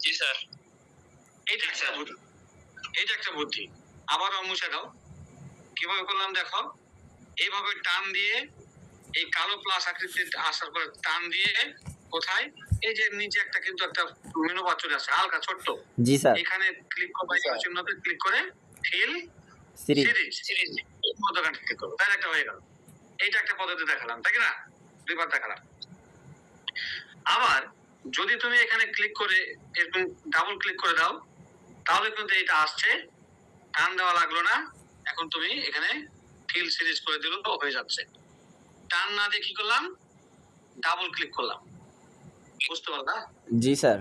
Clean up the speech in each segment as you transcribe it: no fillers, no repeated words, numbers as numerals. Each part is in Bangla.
জি স্যার। এটা একটা বুদ্ধি। আবারও মুছে দাও। কিভাবে করলাম দেখো, এইভাবে টান দিয়ে এই কালো প্লাস আকৃতিতে আসার পরে টান দিয়ে কোথায়, এই যে নিচে একটা কিন্তু একটা মেনু বার চলে আসে হালকা ছোট্ট। জি স্যার। এখানে ক্লিক করবে, চিহ্নতে ক্লিক করে ফিল সিরিজ এই মতোখানে ক্লিক করবে, তাহলে একটা হয়ে গেল। এইটা একটা পদ্ধতি দেখালাম, তাই না? দুইবার দেখালাম। আবার যদি তুমি এখানে ক্লিক করে এরকম ডাবল ক্লিক করে দাও, তাহলে কিন্তু এটা আসছে, টান দেওয়া লাগলো না। এখন তুমি এখানে ফিল সিরিজ করে দিলেও হয়ে যাচ্ছে। টান না দিয়ে কি করলাম, ডাবল ক্লিক করলাম। বুঝতে পারলা? জি স্যার।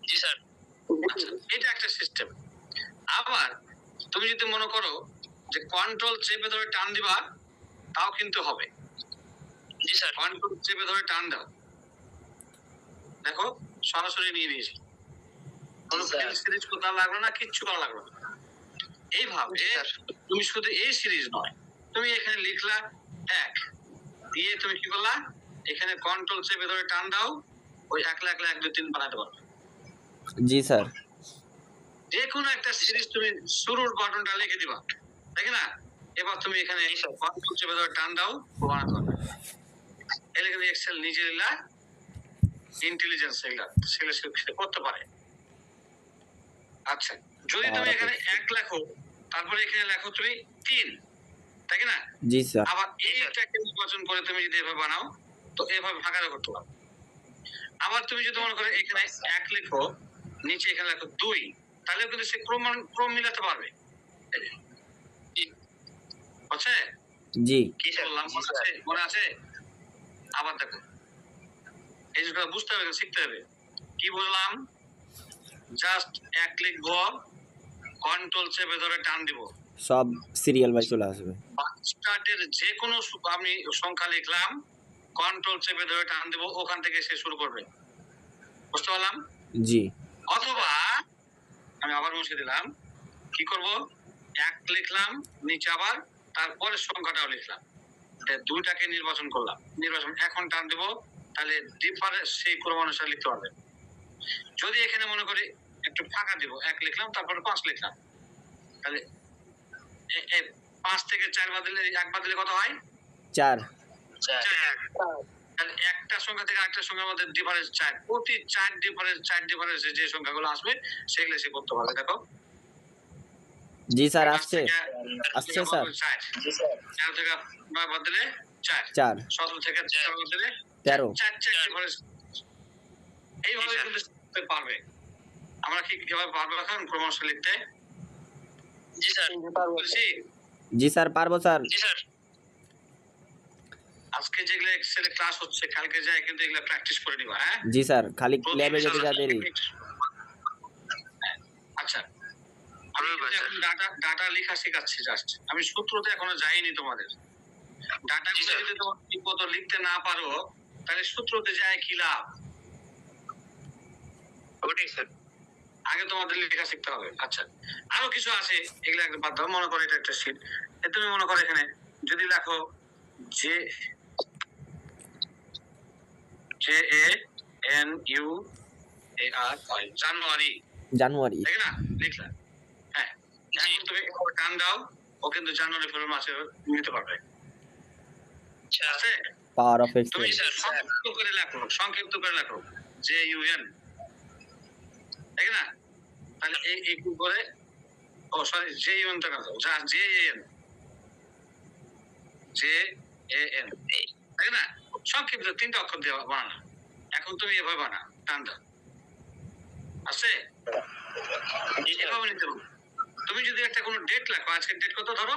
জি স্যার। আচ্ছা, এটা একটা সিস্টেম। আবার তুমি যদি মনে করো যে কন্ট্রোল চেপে ধরে টান দিবা, তাও কিন্তু হবে। জি স্যার। কন্ট্রোল চেপে ধরে টান দাও, দেখো সরাসরি নিয়ে নিয়েছি, কোনো ফিল সিরিজ কোথাও লাগলো না, কিচ্ছু করা লাগলো না। এইভাবে তুমি শুধু এই সিরিজ নয়, তুমি এখানে লিখলা এক দিয়ে তুমি কি করলা, এখানে কন্ট্রোল চেপে ধরে টান দাও, ওই একলা 1 2 3 বানাতে পারবে। জি স্যার। যে কোনো একটা সিরিজ তুমি শুরুর বাটনটা লিখে দিবা, তাই না? এবার তুমি এখানে কন্ট্রোল চেপে ধরে টান দাও, বানাতে পারবে। এলে কিন্তু এক্সেল নিজে নিলা ইন্টেলিজেন্স সেগুলা সে করতে পারে। আচ্ছা, যদি তুমি এখানে 1 লেখো, তারপরে এখানে লেখো তুমি 3, তাই না? জি স্যার। আবার এইটাকে নির্বাচন করে তুমি যদি এভাবে বানাও, তো এভাবে ফাঁকা করতে পারো। আবার তুমি যদি মনে করো এখানে 1 লেখো, নিচে এখানে লেখো 2, তাহলে কিন্তু সে ক্রম মিলাতে পারবে। আছে? জি। কি বললাম মনে আছে? আবার দেখো, এই জিনিসটা বুঝতে হবে, শিখতে হবে। কি বললাম? জাস্ট 1 লিখবো, কন্ট্রোল চেপে ধরে টান দিব, সব সিরিয়াল বাই চলে আসবে। স্টার্টের যে কোনো আমি সংখ্যা লিখলাম, কন্ট্রোল চেপে ধরে টান দিব, ওখান থেকে সে শুরু করবে। বুঝতে পারলাম? জি। অথবা আমি আবার মুছে দিলাম, কি করব, 1 লিখলাম, নিচে আবার তারপরে সংখ্যাটাও লিখলাম, দুইটাকে নির্বাচন করলাম, নির্বাচন এখন টান দেব, তাহলে ডিফারেন্স সেই ক্রম অনুসারে লিখতে পারবে। যদি এখানে মনে করি একটু ফাঁকা দিব, 1 লিখলাম তারপরে 5 লিখলাম, তাহলে 5 থেকে 4 বাদ দিলে 1 বাদ দিলে কত হয়? 4। তাহলে একটা সংখ্যা থেকে আরেকটা সংখ্যার মধ্যে ডিফারেন্স 4, প্রতি 4 ডিফারেন্স যে সংখ্যাগুলো আসবে সেগুলো সে করতে পারবে। দেখো। জি স্যার, আসছে স্যার। জি স্যার। 4 থেকে 9 বাদ দিলে 4, 17 থেকে 4 বাদ দিলে 13। 4 ডিফারেন্স। এইভাবে কিন্তু পারবে। আমরা কি কিভাবে পারবো এখন ক্রমশ লিখতে? জি স্যার। জি স্যার, পারবো স্যার। জি স্যার। আজকে যেগুলো এক্সেলে ক্লাস হচ্ছে, কালকে যায় কিন্তু এগুলো প্র্যাকটিস করে নিবা। হ্যাঁ জি স্যার, খালি ল্যাবে যেতে যা দেরি। আচ্ছা, আমি ডাটা লেখা শেখাচ্ছি জাস্ট, আমি সূত্রতে এখনো যাইনি তোমাদের। ডাটাগুলো যদি তোমরা ঠিকমতো লিখতে না পারো, তাহলে সূত্রতে যায় কি লাভ? ওটাই স্যার। আগে তোমাদের লেখা শিখতে হবে। আচ্ছা, আরো কিছু আছে, এগুলো একদম বাদ দাও। মনে করো এটা একটা শীট, তুমি মনে করো এখানে যদি লেখো JANUARY, জানুয়ারি, তাই না? লিখলা, হ্যাঁ। এখন তুমি টান দাও, ও কিন্তু জানুয়ারি ফেব্রুয়ারি মাসে নিতে পারবে। আছে? পাওয়ার অফ তুমি এক্সেল। সংক্ষিপ্ত করে লেখো JUN, তাই না? তাহলে এই করে, ও সরি, JUN টা কাটো, JAN, তাই না? সংক্ষিপ্ত 3টা অক্ষর দিয়ে বানানো। এখন তুমি এভাবে বানা, টান দাও, আছে? এভাবে নিতে হবে। তুমি যদি একটা কোনো ডেট লেখো, আজকের ডেট কত ধরো?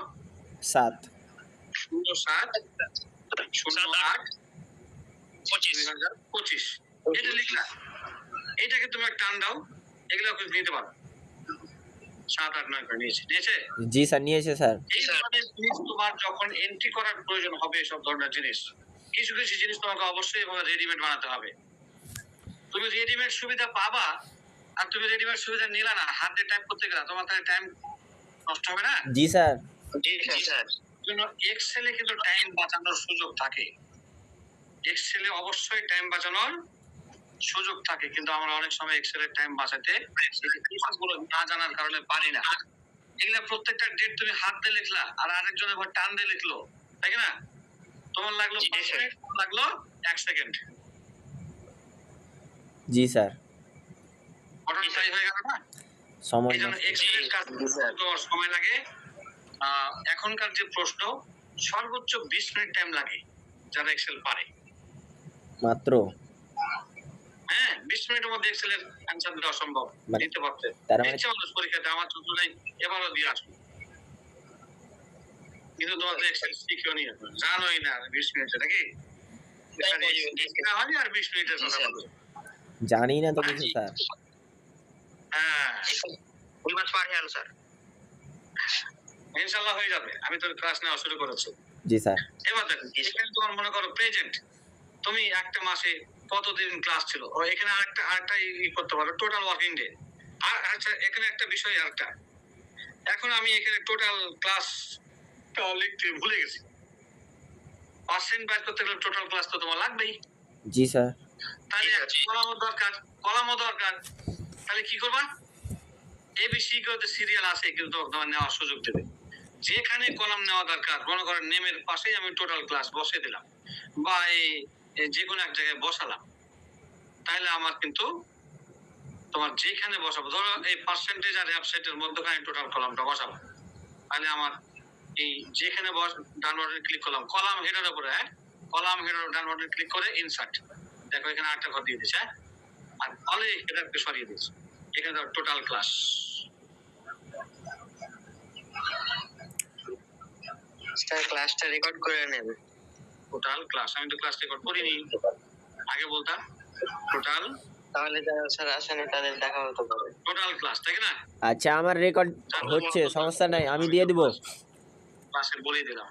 7/08/2025, এটা লিখলা, এটাকে তুমি টান দাও, এগুলো নিতে পারো। 7 8 9 নিয়েছে। জি স্যার, নিয়েছে স্যার। এই ধরনের জিনিস তোমার যখন এন্ট্রি করার প্রয়োজন হবে, সব ধরনের জিনিস, কিছু কিছু জিনিস তোমাকে অবশ্যই রেডিমেড বানাতে হবে। তুমি রেডিমেড সুবিধা পাবা, আর তুমি রেডিমেড সুবিধা নিলা না, হাতে টাইপ করতে গেলে তোমার তাহলে টাইম নষ্ট হবে না? জি স্যার। জি স্যার। জন্য এক্সেলে কিন্তু টাইম বাঁচানোর সুযোগ থাকে। এক্সেলে অবশ্যই টাইম বাঁচানোর সুযোগ থাকে, কিন্তু আমরা অনেক সময় এক্সেলের টাইম বাঁচাতে গুলো না জানার কারণে পারি না। এগুলা প্রত্যেকটা ডেট তুমি হাত দিয়ে লিখলা আর আরেকজন এবার টান দিয়ে লিখলো, তাই না? তোমার লাগলো 5 মিনিট, লাগলো 1 সেকেন্ড। জি স্যার। ঘটনাটাই হয়ে গেল না? সময় এই জন্য এক্সেলের কাজ তোমার সময় লাগে। এখনকার যে প্রশ্ন সর্বোচ্চ 20 মিনিট টাইম লাগে যারা এক্সেল পারে। মাত্র হ্যাঁ, 20 মিনিটের মধ্যে এক্সেলের অ্যানসার দেওয়া সম্ভব। মানে দিতে পারতে তার মানে ইচ্ছা হলো পরীক্ষাতে আমার চোখ নাই, এবারও দিয়ে আসবো। কিন্তু তোমার তো এক্সেল শিখিও নি, জানোই না 20 মিনিটে নাকি? না হয় আর 20 মিনিটের কথা বলবো। জানি না তো কিছু স্যার। হ্যাঁ, ওই মাস পার হয়ে গেল স্যার। ইনশাআল্লাহ হয়ে যাবে। আমি তো ক্লাস নেওয়া শুরু করেছি। জি স্যার। এবার দেখো, এখানে তোমার মনে করো প্রেজেন্ট, তুমি একটা মাসে কতদিন ক্লাস ছিল, ও এখানে আরেকটা করতে পারো, টোটাল ওয়ার্কিং ডে। আর আচ্ছা, এখানে একটা বিষয় আরেকটা, এখন আমি এখানে টোটাল ক্লাস লিখতে ভুলে গেছি। পার্সেন্ট বাইর করতে গেলে টোটাল ক্লাস তো তোমার লাগবেই। জি স্যার। তাহলে কলামও দরকার। তাহলে কি করবা? এবিসি করতে সিরিয়াল আছে, কিন্তু তোমার নেওয়ার সুযোগ দেবে। যেখানে কলাম নেওয়া দরকার, মনে করেন নেমের পাশেই আমি টোটাল ক্লাস বসে দিলাম, বা এই যে কোনো এক জায়গায় বসালাম, তাহলে আমার কিন্তু তোমার যেখানে বসাবো, ধরো এই পার্সেন্টেজ আর অ্যাবসেন্টের মধ্যখানে টোটাল কলামটা বসাবো, তাহলে আমার এই যেখানে ডান বাটনে ক্লিক করলাম কলাম হেডার উপরে, কলাম হেডার ডান বাটনে ক্লিক করে ইনসার্ট, দেখো এখানে আরেকটা ঘর দিয়ে দিচ্ছে, আর ফলে হেডারকে সরিয়ে দিচ্ছে, এখানে টোটাল ক্লাস। ক্লাসটা রেকর্ড করে নেন। টোটাল ক্লাস, আমি তো ক্লাস রেকর্ড করিনি, আগে বলতাম টোটাল, তাহলে যারা স্যার আসেনি তাদের দেখা হতে পারে। টোটাল ক্লাস, তাই না? আচ্ছা, আমার রেকর্ড হচ্ছে, সমস্যা নাই, আমি দিয়ে দিব। ক্লাসে বলেই দিলাম।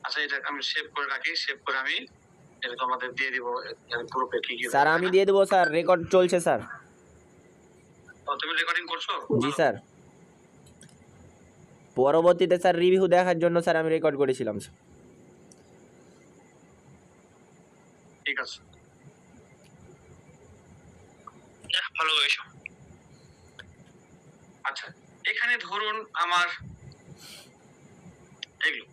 আচ্ছা, এটা আমি সেভ করে রাখি, সেভ করে আমি এটা তোমাদের দিয়ে দিব গ্রুপে। কি কি স্যার আমি দিয়ে দেবো স্যার, রেকর্ড চলছে স্যার। তুমি রেকর্ডিং করছো? জি স্যার। পরবর্তীতে স্যার রিভিউ দেখার জন্য স্যার আমি রেকর্ড করেছিলাম। ঠিক আছে, ভালো হয়েছে। আচ্ছা, এখানে ধরুন আমার এগুলো,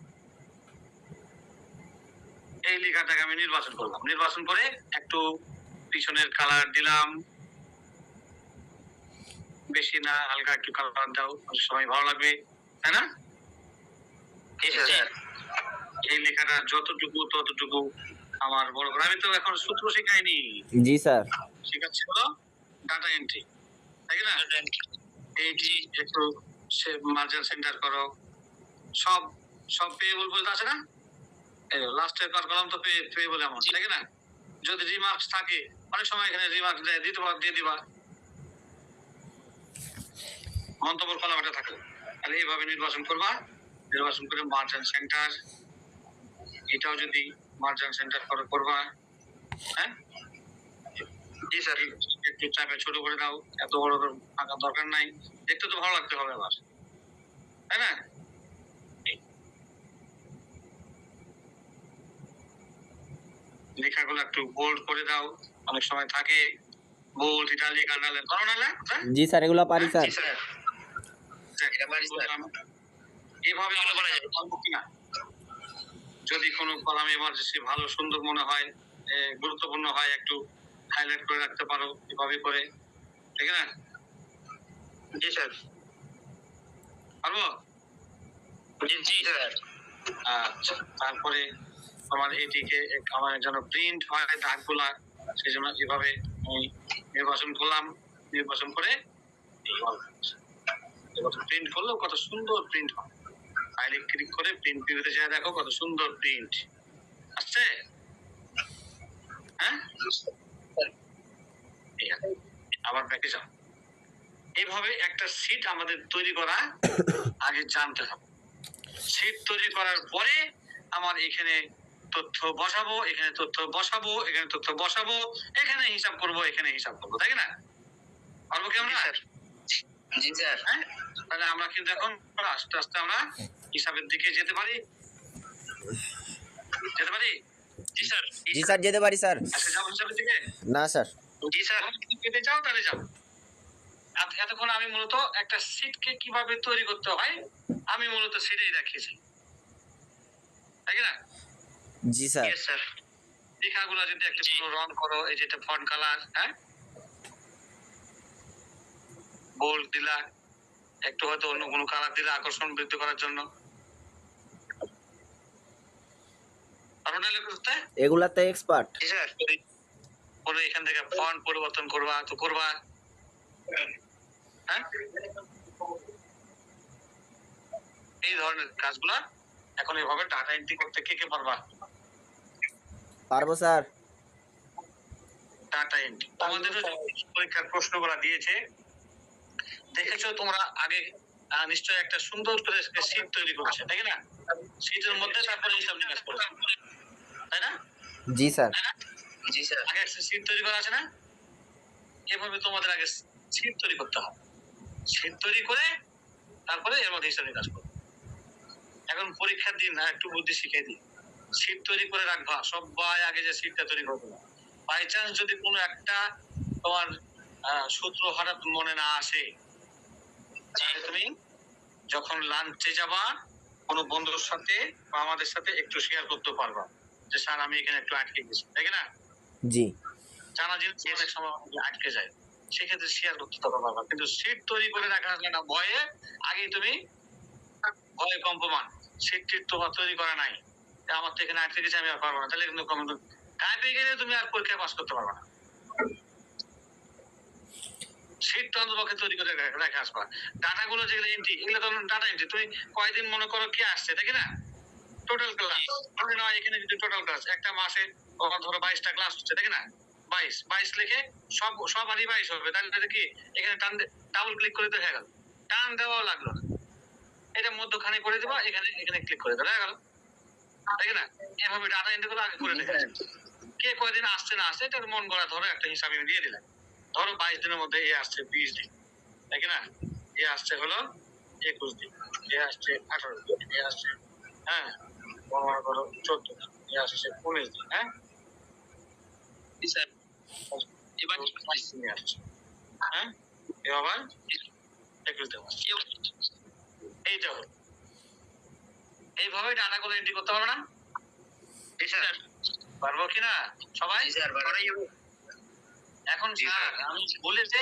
এই লেখাটাকে আমি নির্বাচন করলাম, নির্বাচন করে একটু পিছনের কালার দিলাম, বেশি না, হালকা একটু কালার দাও, সবাই ভালো লাগবে, তাই না? এই লেখাটা যতটুকু ততটুকু আমার বড় করে, আমি তো এখন সূত্র শেখাইনি। জি স্যার। শেখাচ্ছি হলো ডাটা এন্ট্রি, তাই না? এইটি একটু মার্জিন সেন্টার করো, সব সব পেয়েবল বলতে আছে না, লাস্টের কার কলাম তো পেয়েবল এমন, তাই না? যদি রিমার্কস থাকে, অনেক সময় এখানে রিমার্কস দিয়ে দিবা, মন্তব্য কলামটা থাকে, তাহলে এইভাবে নির্বাচন করবা, নির্বাচন করে মার্জিন সেন্টার, এটাও যদি মার্জিন সেন্টার করবা, হ্যাঁ জি স্যার, একটু চাপে ছোট করে দাও, এত বড় আঁকা দরকার নাই, দেখতে তো ভালো লাগতে হবে আবার, তাই না? লেখাগুলো একটু বোল্ড করে দাও, অনেক সময় থাকে বোল্ড, ইটালিক, আন্ডারলাইন করো না? জি স্যার, এগুলো পারি স্যার। এভাবে কিনা, যদি কোনো কলাম এমার্জেন্সি ভালো সুন্দর মনে হয়, গুরুত্বপূর্ণ হয়, একটু হাইলাইট করে রাখতে পারো এভাবে করে, ঠিক না? জি স্যার, পারবো? জি স্যার। আচ্ছা, তারপরে আমার এটিকে আমার যেন প্রিন্ট হয় দাগগুলা, সেই জন্য এভাবে আমি নির্বাচন করলাম, নির্বাচন করে প্রিন্ট করলেও কত সুন্দর প্রিন্ট হয়, ফাইলে ক্লিক করে প্রিন্ট ভিউতে যায়, দেখো কত সুন্দর প্রিন্ট আসছে, হ্যাঁ? আবার ব্যাকে যাও। এইভাবে একটা সিট আমাদের তৈরি করা আগে জানতে হবে। সিট তৈরি করার পরে আমার এখানে তথ্য বসাবো, এখানে তথ্য বসাবো, এখানে তথ্য বসাবো, এখানে হিসাব করবো, এখানে হিসাব করবো, তাই না? পারবো কি আমরা? জি স্যার। হ্যাঁ, তাহলে আমরা কিন্তু এখন আস্তে আস্তে আমরা হিসাবের দিকে যেতে পারি, যেতে পারি। জি স্যার। জি স্যার, যেতে পারি স্যার। আচ্ছা, যাবো হিসাবের দিকে? না স্যার। জি স্যার। পেতে চাও তাহলে যাও। এতক্ষণ আমি মূলত একটা সিটকে কিভাবে তৈরি করতে হয় আমি মূলত সেটাই দেখিয়েছি, তাই না? জি স্যার। Yes sir. লেখাগুলো যদি একটু রং করো, এই যেটা ফন্ট কালার, হ্যাঁ বোল্ড দিলা, একটু হয়তো অন্য কোনো কালার দিলে আকর্ষণ বৃদ্ধি করার জন্য। আর ওটা লিখতে এগুলাতে এক্সপার্ট। জি স্যার। পরে এখান থেকে ফন্ট পরিবর্তন করবা তো করবা, হ্যাঁ এই ধরনের কাজগুলা এখন এইভাবে ডাটা এন্ট্রি করতে কে কে পারবা? পারবো স্যার। ডাটা এন্ট্রি আমাদের পরীক্ষার প্রশ্নগুলো দিয়েছে, দেখেছো তোমরা আগে নিশ্চয়ই একটা সুন্দর করে শীট তৈরি করেছে, তাই না? শীটের মধ্যে তারপরে হিসাব নিকাশ করেছে, তাই না? জি স্যার। জি স্যার। আগে একটা শীট তৈরি করা আছে না? এভাবে তোমাদের আগে শীট তৈরি করতে হবে, শীট তৈরি করে তারপরে এর মধ্যে হিসাব নিকাশ করো। এখন পরীক্ষার দিন না, একটু বুদ্ধি শিখিয়ে দিই। শীট তৈরি করে রাখবা, সবাই আগে যে শীটটা তৈরি করবে, বাই চান্স যদি কোনো একটা তোমার সূত্র হঠাৎ মনে না আসে, তাহলে তুমি যখন লাঞ্চে যাবা কোনো বন্ধুর সাথে বা আমাদের সাথে একটু শেয়ার করতে পারবা যে স্যার আমি এখানে একটু আটকে গেছি, তাই না? জি। জানা জিনিস অনেক সময় আটকে যায়, সেক্ষেত্রে শেয়ার করতে পারবা। কিন্তু সিট তৈরি করে রাখা যায় না ভয়ে, আগেই তুমি ভয়ে কম্পমান সিট টিট তোমার তৈরি করা নাই, আমার তো এখানে আটকে গেছে আমি আর পারবো না, তাহলে কিন্তু গায়ে পেয়ে গেলে তুমি আর পরীক্ষায় পাস করতে পারবে না। শীট অন্তপক্ষে তৈরি করে রেখে আসবা। ডাটা গুলো যেগুলো এন্ট্রি, এগুলো তো ডাটা এন্ট্রি, তুমি কয়দিন মনে করো কে আসছে, তাই না? টোটাল ক্লাস ধরে নাও, এখানে যদি টোটাল ক্লাস একটা মাসে ধরো 22টা ক্লাস হচ্ছে, তাই না? 22 লিখে সবারই 22 হবে, তাহলে কি এখানে টান ডাবল ক্লিক করে তো হয়ে গেল, টান দেওয়াও লাগলো না, এটা মধ্যখানে করে দেবা, এখানে এখানে ক্লিক করে দেওয়া হয়ে গেল, তাই না? এভাবে ডাটা এন্ট্রি গুলো আগে করে রেখে কে কয়দিন আসছে না আসছে এটা মন গড়া ধরো একটা হিসাব আমি দিয়ে দিলাম। ধরো 22 দিনের মধ্যে এ আসছে 20 দিন, তাই না? এ আসছে হলো 21 দিন, এ আসছে 18 দিন, এ আসছে হ্যাঁ 14 দিন, এ আসছে 19 দিন, হ্যাঁ স্যার। এবার 22 দিন আসছে, হ্যাঁ এ আবার 21 দিন আসছে, এইটা হলো। এইভাবে ডাটাগুলো এন্ট্রি করতে পারবে না? জি স্যার। পারবো কিনা সবাই? জি স্যার। এখন স্যার আমি বলেছে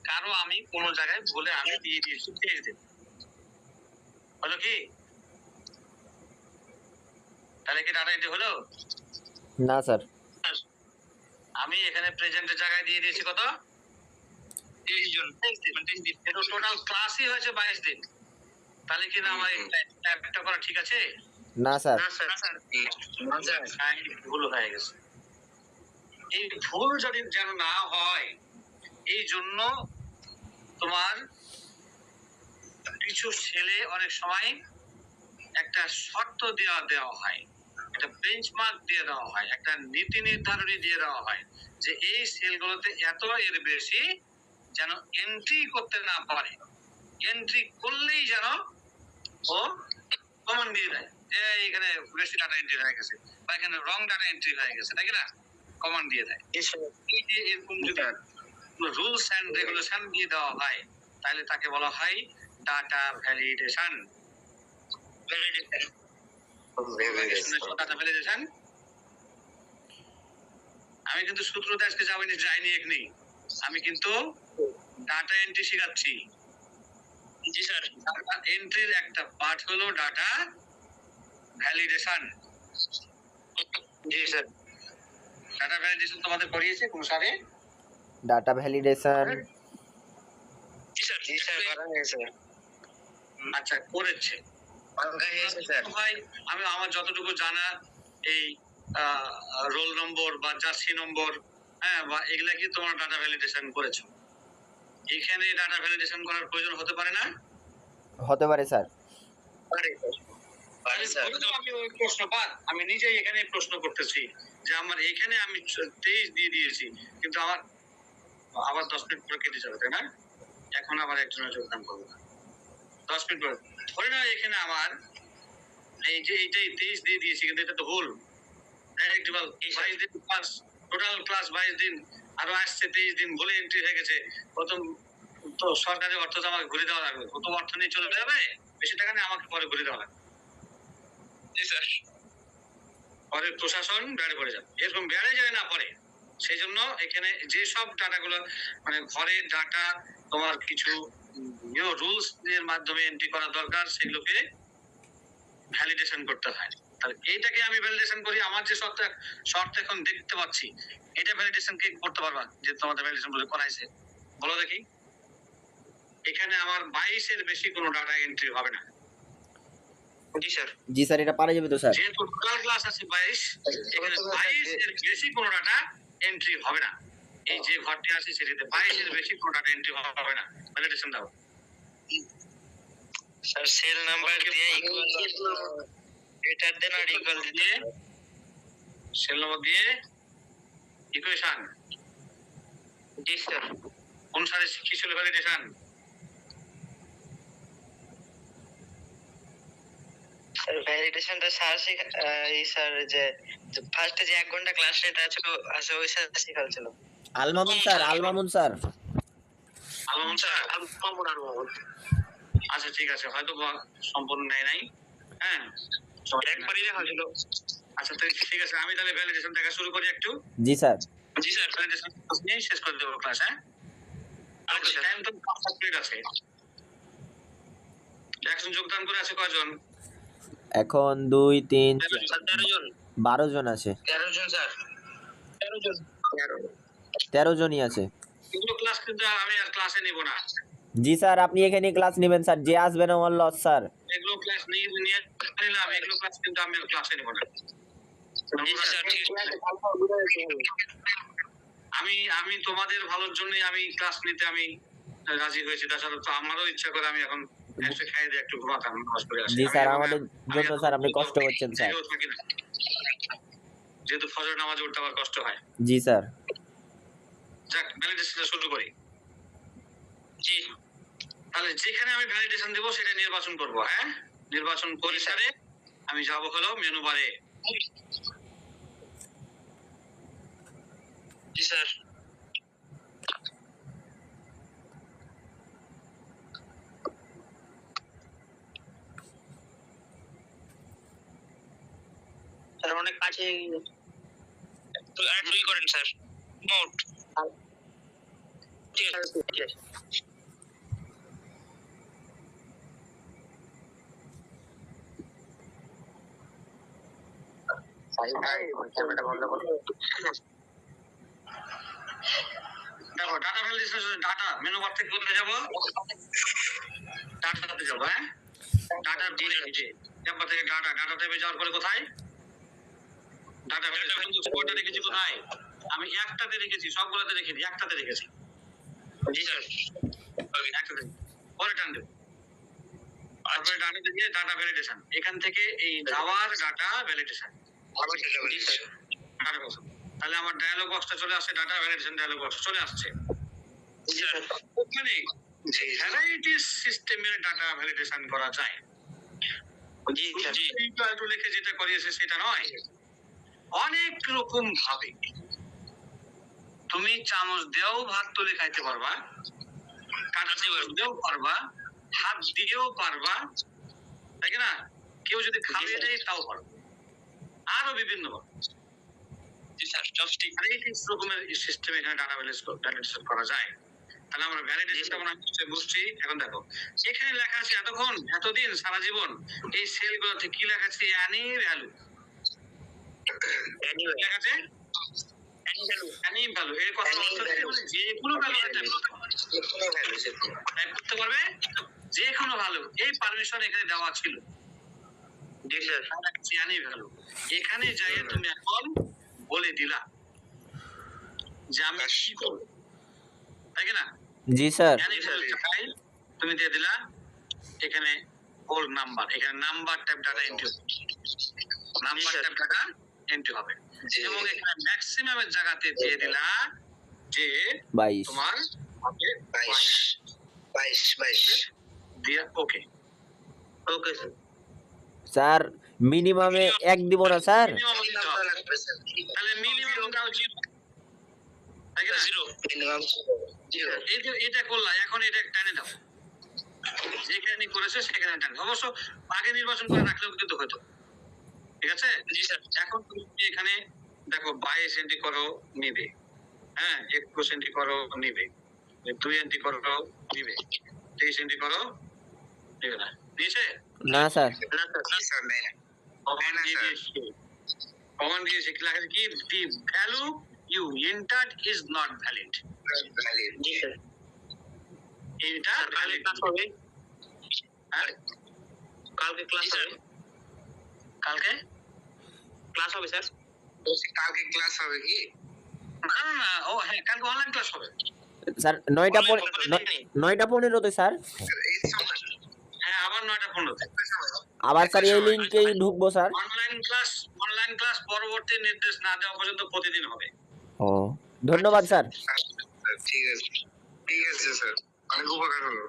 কারো আমি কোন জায়গায় বলে আমি দিয়ে দিয়েছি 23 দিন, হলো কি? তাহলে কি ডাটা এন্ট্রি হলো? না স্যার। আমি এখানে প্রেজেন্টের জায়গায় দিয়ে দিয়েছি কত? 30 জন। 23 দিন। কিন্তু টোটাল ক্লাসই হয়েছে 22 দিন, তাহলে কি না আমার একটা করা ঠিক আছে? না স্যার। না স্যার। না স্যার। ভুল হয়ে গেছে। এই ভুল যদি যেন না হয় এই জন্য তোমার কিছু ছেলে অনেক সময় একটা শর্ত দেওয়া হয়, একটা বেঞ্চমার্ক দিয়ে দেওয়া হয়, একটা নীতি নির্ধারণী দিয়ে দেওয়া হয় যে এই সেলগুলোতে এত এর বেশি যেন এন্ট্রি করতে না পারে, এন্ট্রি করলেই যেন ও কমন দিয়ে দেয় যে এখানে বেশি ডাটা এন্ট্রি হয়ে গেছে বা এখানে রং ডাটা এন্ট্রি হয়ে গেছে, তাই না? কমন দিয়ে দেয়। এই যে এরকম যদি রুলস এন্ড রেগুলেশন দিয়ে দেওয়া হয় তাহলে তাকে বলা হয় ডাটা ভ্যালিডেশন। ডাটা ভ্যালিডেশন আমি কিন্তু সূত্রতে আজকে যাইনি এখনি, আমি কিন্তু ডাটা এন্ট্রি শেখাচ্ছি। জি স্যার। ডাটা এন্ট্রির একটা পার্ট হলো ডাটা ভ্যালিডেশন। জি স্যার। ডাটা ভ্যালিডেশন তোমাদের করিয়েছে কোন স্যারে? Data validation. জি স্যার। জি স্যার। করা হয়েছে। আচ্ছা করেছে স্যার। ভাই, আমি আমার যতটুকু জানা এই রোল নম্বর বা জার্সি নম্বর, হ্যাঁ বা এগুলা কি তোমরা ডাটা ভ্যালিডেশন করেছো? এখানে ডাটা ভ্যালিডেশন করার প্রয়োজন হতে পারে না? হতে পারে স্যার। আমি ওই প্রশ্নপাত আমি নিজেই এখানে প্রশ্ন করতেছি যে আমার এখানে আমি 23 দিয়ে দিয়েছি কিন্তু আমার আবার 10 মিনিট পরে কেটে যাবে, তাই না? এখন আবার একজনের যোগদান করবো 10 মিনিট পরে, ধরে না এখানে আমার এই যে এইটাই 23 দিয়ে দিয়েছি কিন্তু এটা তো ভুল। টোটাল ক্লাস 22 দিন আরো আসছে 23 দিন বলে এন্ট্রি হয়ে গেছে, প্রথম তো সরকারি অর্থ তো আমাকে ঘুরে দেওয়া লাগবে, প্রথম অর্থ নিয়ে চলে যাবে, বেশি টাকা নিয়ে আমাকে পরে ঘুরে দেওয়া লাগবে। জি স্যার। পরে প্রশাসন বেড়ে পড়ে যাবে, এরকম বেড়ে যায় না পরে। সেই জন্য এখানে যে সব ডাটাগুলো মানে ঘরের ডাটা তোমার কিছু রুলস এর মাধ্যমে এন্ট্রি করা দরকার, সেগুলোকে ভ্যালিডেশন করতে হয়। তাহলে এইটাকে আমি ভ্যালিডেশন করি, আমার যে শর্ত এখন দেখতে পাচ্ছি, এটা ভ্যালিডেশন কে করতে পারবা যে তোমাদের ভ্যালিডেশন বলে করাইছে, বলো দেখি। এখানে আমার 22 এর বেশি কোনো ডাটা এন্ট্রি হবে না। জি স্যার। জি স্যার, এটা পারা যাবে তো স্যার? যেহেতু টোটাল ক্লাস আছে 22, এখানে 22 এর বেশি কোনো ডাটা এন্ট্রি হবে না। এই যে ঘরটি আছে সেটিতে 22 এর বেশি কোনো ডাটা এন্ট্রি হবে না। ভ্যালিডেশন দাও স্যার। সেল নাম্বার দিয়ে ইকুয়াল গ্রেটার দেন আর ইকুয়াল দিতে, সেল নম্বর দিয়ে ইকুয়েশন। জি স্যার। অনুসারে কি ছিল ভ্যালিডেশন? স্যার ভ্যালিডেশনটা স্যার এই স্যার যে ফার্স্টে যে 1 ঘন্টা ক্লাস নিতে আছে ওই স্যার শিখাচ্ছিল। Almamun sir, Almamun sir. Alam sir, আচ্ছা ঠিক আছে, হয়তো সম্পূর্ণ নেয় নাই। হ্যাঁ, একবারই দেখা হলো। আচ্ছা ঠিক আছে, আমি তাহলে ভ্যালিডেশন দেখা শুরু করি একটু। জি স্যার। জি স্যার, ভ্যালিডেশন নিয়ে শেষ করে দেবো ক্লাস। হ্যাঁ, আচ্ছা, টাইম তো 5 মিনিট আছে। একজন যোগদান করে আছে কয়জন? এখন 2 3 13 জন। 12 জন আছে। 13 জন স্যার। 13 জন। 13 জনই আছে। এগুলো ক্লাস কিন্তু আমি আর ক্লাসে নিব না। জি স্যার, আপনি এখানে ক্লাস নেবেন স্যার, যে আসবে না আমার লস স্যার। এগুলো ক্লাস নিয়ে নিলাম, এগুলো ক্লাস কিন্তু আমি আর ক্লাসে নিব না। জি স্যার, ঠিক আছে। আমি তোমাদের ভালোর জন্য আমি ক্লাস নিতে আমি রাজি হয়েছি, তাছাড়া তো আমারও ইচ্ছা করে আমি এখন একটু খাই দিয়ে একটু ঘুমাতাম, নামাজ পড়ে আসি। জি স্যার, আমাদের জন্য স্যার আপনি কষ্ট করছেন স্যার। যেহেতু ফজর নামাজে উঠতে আমার কষ্ট হয়। জি স্যার। যাক, ভ্যালিডেশনটা শুরু করি। জি, তাহলে যেখানে আমি ভ্যালিডেশন দেব সেটা নির্বাচন করব। হ্যাঁ, নির্বাচন করে সারে আমি যাব হলো মেনু বারে। জি স্যার। স্যার অনেক কাছে তো অ্যাডই করেন স্যার। নোট। ঠিক আছে, ঠিক আছে। ক্যামেরাটা বন্ধ করো। দেখো, data validation, data menu bar থেকে কোথায় যাব? ডাটাতে যাব। হ্যাঁ, ডাটা ডিরেক্টে ট্যাব থেকে ডাটা ট্যাবে যাওয়ার পরে কোথায়? ডাটা ভ্যালিডেশন কোডটা রেখেছি কোথায়? আমি একটাতে রেখেছি, সবগুলোতে রেখেছি, একটাতে রেখেছি। জি স্যার। একটাতে পরে টান দেব। তারপরে ডাটাতে গিয়ে ডাটা ভ্যালিডেশন, এখান থেকে এই যাওয়ার ডাটা ভ্যালিডেশন। জি স্যার। তাহলে আমার ডায়ালগ বক্সটা চলে আসছে, ডাটা ভ্যালিডেশন ডায়ালগ বক্স চলে আসছে। জি স্যার। ওখানে ভ্যারাইটি সিস্টেমের ডাটা ভ্যালিডেশন করা যায়। জি স্যার। ইকুয়াল টু লিখে যেটা করিয়েছে সেটা নয়, অনেক রকম ভাবে তুমি চামচ দিয়েও ভাত তুলে খাইতে পারবা, কাঁটা দিয়েও পারবা, হাত দিয়েও পারবা, তাই না? কেউ যদি খাইয়ে দেয় তাও পারবা, আরো বিভিন্ন জি স্যার। চপস্টিক। ভ্যারাইটিস রকমের সিস্টেম এখানে ডাটা ভ্যালিডেশন করা যায়। তাহলে আমরা ভ্যালিডেশনটা আমরা বুঝছি। এখন দেখো, এখানে লেখা আছে এতক্ষণ এতদিন সারা জীবন এই সেলগুলোতে কি লেখা আছে? অ্যানি ভ্যালু লেখা আছে। অ্যানি ভ্যালু এর কথা হচ্ছে যে কোনো ভ্যালু টাইপ করতে পারবে, যে কোনো ভ্যালু। এই পারমিশন এখানে দেওয়া ছিল। জি স্যার। অ্যানি ভ্যালু এখানে যাই তুমি এখন বলে দিলা যে আমি কি করব, তাই না? জি স্যার। তুমি দিয়ে দিলা এখানে ওর নাম্বার, এখানে number type data entry, number type data entry হবে। এবং এখানে ম্যাক্সিমামের জায়গাতে দিয়ে দিলা যে 22 তোমার হবে 22 দিয়ে ওকে। ওকে স্যার, মিনিমামে 1 দিব না স্যার? তাহলে মিনিমাম দাও 0, তাই না? মিনিমাম 0 এই যে এটা করলা, এখন এটা টানে দাও, যেখানে করেছে সেখানে টানে। অবশ্য আগে নির্বাচন করে রাখলেও কিন্তু হতো, ঠিক আছে? জি স্যার এখন তুমি এখানে দেখো 22 এন্ট্রি করো নিবে, হ্যাঁ 21 এন্ট্রি করো নিবে, 2 এন্ট্রি করো নিবে, 23 এন্ট্রি করো নিবে না, নিয়েছে? না স্যার। জি স্যার নেই কমন দিয়েছে কি লেখা আছে কি, the value you entered is not valid, valid G sir এটা valid হবে হ্যাঁ কালকে ক্লাস হবে কালকে ক্লাস হবে স্যার কালকে ক্লাস হবে কি না না না, ও হ্যাঁ কালকে অনলাইন ক্লাস হবে, স্যার 9টা 15তে স্যার। এই সময় হ্যাঁ আবার 9:15 আবার স্যার এই লিংকেই ঢুকবো স্যার। অনলাইন ক্লাস পরবর্তী নির্দেশ না দেওয়া পর্যন্ত প্রতিদিন হবে। ও ধন্যবাদ স্যার। ঠিক আছে স্যার অনেক উপকার হলো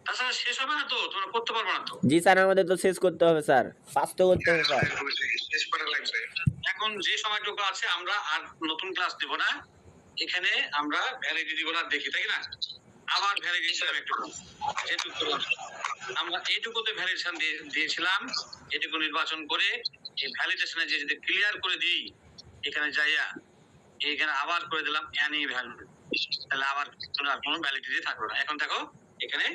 তাছাড়া শেষ হবে না তো, তোমরা করতে পারবে না তো। জি স্যার আমাদের তো শেষ করতে হবে স্যার, পাস তো করতে হবে স্যার। শেষ করা লাগবে এখন যে সময়টুকু আছে আমরা আর নতুন ক্লাস দেব না, এখানে আমরা ভ্যালিডিটি গুলো দেখি, তাই না? আবার ভ্যালিডেশন একটু যেটুকু আমরা এইটুকুতে ভ্যালিডেশন দিয়েছিলাম, এটুকু নির্বাচন করে এই ভ্যালিডেশনে যে যদি ক্লিয়ার করে দিই, এখানে যাইয়া এখানে আবার করে দিলাম অ্যানি ভ্যালু, তাহলে আবার কোনো ভ্যালিডিটি থাকলো না। এখন দেখো এখানে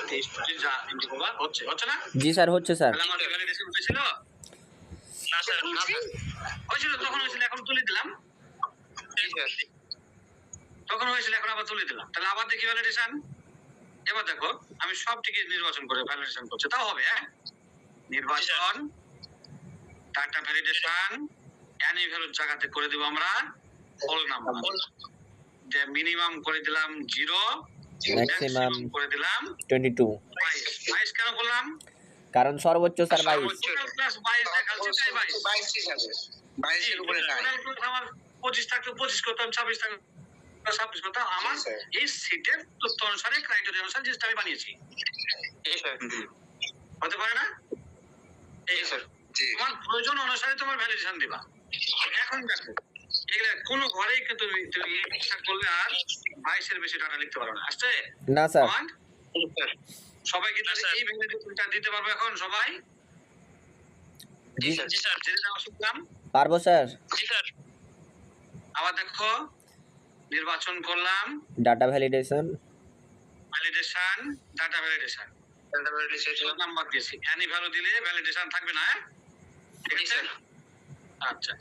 23 যা ইন্ডিকোভার হচ্ছে না? জি স্যার হচ্ছে স্যার। তাহলে আমাদের ভ্যালিডেশন হয়েছিল না স্যার? হয়েছিল, তখন হয়েছিল, এখন তুলে দিলাম। তখন হয়েছিল, এখন আবার তুলে দিলাম। তাহলে আবার দেখি ভ্যালিডেশন। এবার দেখো আমি সব টিকিট নির্বাচন করে ভ্যালিডেশন করছি, তাও হবে। হ্যাঁ নির্বাচন, ডাটা ভ্যালিডেশন, অ্যানি ভ্যালুর জায়গাতে করে দিব আমরা হোল নাম্বার, যে মিনিমাম করে দিলাম 0, ম্যাক্সিমাম করে দিলাম 22। 22 কেন করলাম? কারণ সর্বোচ্চ স্যার 22। টোটাল ক্লাস 22 দেখাচ্ছে, তাই 22 ঠিক আছে 22 এর উপরে নাই টোটাল ক্লাস আমার 25 থাকতো 25 করতাম, 26 থাকতো 26 করতাম। আমার এই সিটের তথ্য অনুসারে, ক্রাইটেরিয়া অনুসারে যেটা আমি বানিয়েছি, জি স্যার হতে পারে না? এই স্যার জি তোমার প্রয়োজন অনুসারে তোমার ভ্যালিডেশন দিবা। এখন দেখো এগুলা কোনো ঘরেই কিন্তু তুমি ইচ্ছা করলে আর 22 এর বেশি ডাটা লিখতে পারো না, আসছে না স্যার। কমান্ড। সবাই কি তাহলে এই ভ্যালিডেশনটা দিতে পারবে এখন সবাই? জি স্যার যেটা আমরা শিখলাম পারবো স্যার। জি স্যার। আবার দেখো নির্বাচন করলাম, data validation, validation, data validation, number দিয়েছি। অ্যানি ভ্যালু দিলে ভ্যালিডেশন থাকবে না, হ্যাঁ? ঠিক আছে? আচ্ছা